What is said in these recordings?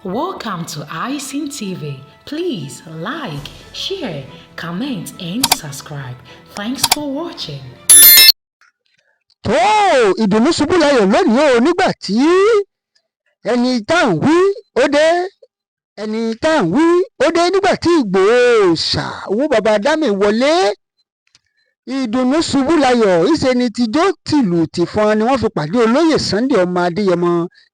Welcome to iSeen TV. Please like, share, comment, and subscribe. Thanks for watching. tó ìdùnnú ṣubú layọ̀ lónìí o nígbà tí ẹni tá à ń wí ó dé nígbà tí Ìgbòho ṣà owó baba dámì wọlé ìdùnnú ṣubú layọ̀ ìṣe ni tijó tìlù tìfọn ni wọ́n fi pàdé olóyè Sunday ọmọ Adéyẹmọ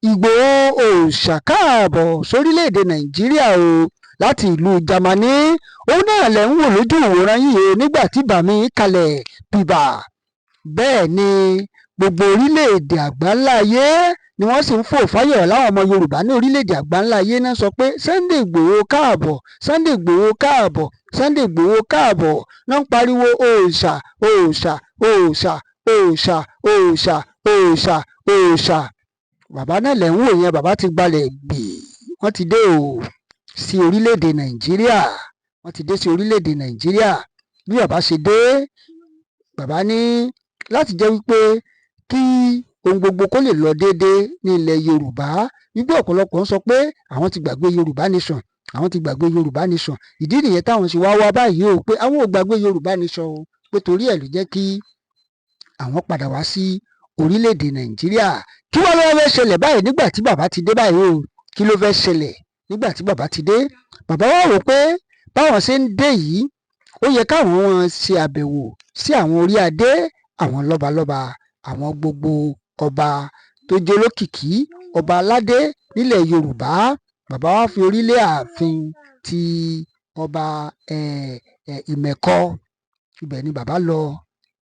Ìgbòho òòṣà káàbọ̀ sórílẹ̀‐èdè Nàìjíríà o láti ìlú Jámánì òun náà lẹ̀ ń wò lójú ìwòran yìí o nígbà tí bàmí kalẹ̀ bìbà bẹ́ẹ̀ ni gbogbo orílẹ̀-èdè àgbáńlá ayé ni wọ́n sì ń fò fáyọ̀ láwọn ọmọ Yorùbá ní orílẹ̀-èdè àgbáńlá ayé náà sọ pé Sunday Ìgbòho káàbọ̀ Sunday Ìgbòho káàbọ̀ Sunday Ìgbòho káàbọ̀ náà ń pariwo òòṣà òòṣà òòṣà òòṣà òòṣà òòṣà òòṣà bàbá náà lẹ̀ ń wò yẹn bàbá ti gbalẹ̀ gbì wọ́n ti dé o sí orílẹ̀-èdè Nàìjíríà bí bàbá ṣe dé bàbá ní láti jẹ́ wípé kí ohun gbogbo kó lè lọ déédéé ní ilẹ̀ Yorùbá wípé ọ̀pọ̀lọpọ̀ ń sọ pé àwọn ti gbàgbé Yorùbá nation ìdí nìyẹn táwọn ṣe wá báyìí o pé àwọn ò gbàgbé Yorùbá nation o pé torí ẹ̀ ló jẹ́ kí àwọn padà wá sí orílẹ̀-èdè Nàìjíríà kí wọ́n lọ́wọ́ fẹ́ ṣẹlẹ̀ báyìí nígbà tí bàbá ti dé báyìí o kí ló fẹ́ ṣẹlẹ̀ nígbà tí bàbá ti dé bàbá wá rò pé báwọn ṣe ń dé yìí ó yẹ káwọn ṣe àbẹ̀wò sí àwọn orí adé àwọn lọ́balọ́ba àwọn gbogbo ọba tó jẹ́ olókìkí ọba aládé nílẹ̀ Yorùbá bàbá wa fi orílẹ̀ ààfin ti ọba Ìmẹ̀kọ ibẹ̀ ni bàbá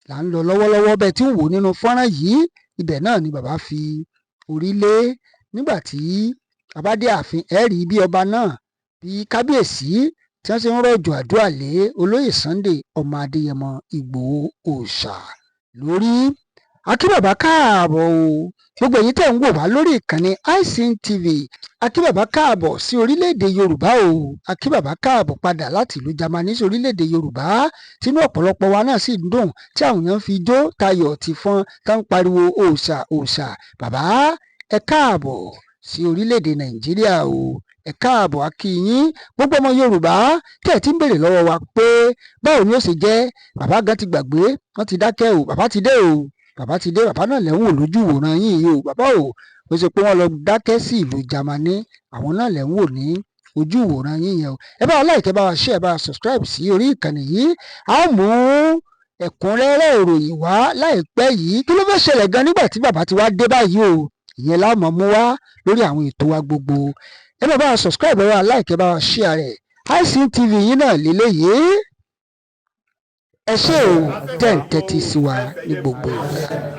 là ń lọ lọ́wọ́lọ́wọ́ bẹ́ẹ̀ tí ń wò nínú fọ́nrán yìí ibẹ̀ náà ni bàbá fi orílẹ̀ nígbà tí bàbá dé ààfin ẹ̀rí bí ọba náà bí kábíyèsí tí wọ́n ṣe ń rọ̀jò àdúrà lé olóyè Sunday ọmọ Adéyẹmọ Ìgbòho òòṣà lórí akíbàbá káàbọ̀ o gbogbo èyí tẹ̀ ń wò wá lórí ìkànnì iSeen TV akíbàbá káàbọ̀ sí orílẹ̀-èdè Yorùbá o akíbàbá káàbọ̀ padà láti ìlú Jámánì sí orílẹ̀-èdè Yorùbá tínú ọ̀pọ̀lọpọ̀ wa náà sì ń dùn tí àwọn èèyàn fi jó tayọ̀ tìfọn tá ń pariwo òòṣà òòṣà bàbá ẹ káàbọ̀ sí orílẹ̀-èdè Nàìjíríà o ẹ káàbọ̀ a kí yín gbogbo ọmọ Yorùbá tẹ̀ tí ń béèrè lọ́wọ́ wa pé báwo ni ó ṣe jẹ́ bàbá gan ti gbàgbé wọ́n ti dákẹ́ o bàbá ti dé bàbá náà lẹ̀ ń wò lójú ìwòran yìí o bàbá o ó ṣe pé wọ́n lọ dákẹ́ sí ìlú Jámánì àwọn náà lẹ̀ ń wò ní ojú ìwòran yìí yẹn o ẹ bá wa like ẹ bá wa share ẹ bá wa subscribe sí orí ìkànnì yìí a ó mú ẹ̀kúnrẹ́rẹ́ ìròyìn wá láìpẹ́ yìí kí ló fẹ́ ṣẹlẹ̀ gan nígbà tí bàbá ti wá dé báyìí o ìyẹn la máa mú wá lórí àwọn ètò wa gbogbo ẹ bá wa subscribe ẹ bá wa like ẹ bá wa share rẹ̀ iSeen TV yìí náà lélẹ́yìí ẹ ṣé o tẹ́ ń tẹ́tí sí wa ní gbogbo ìgbà.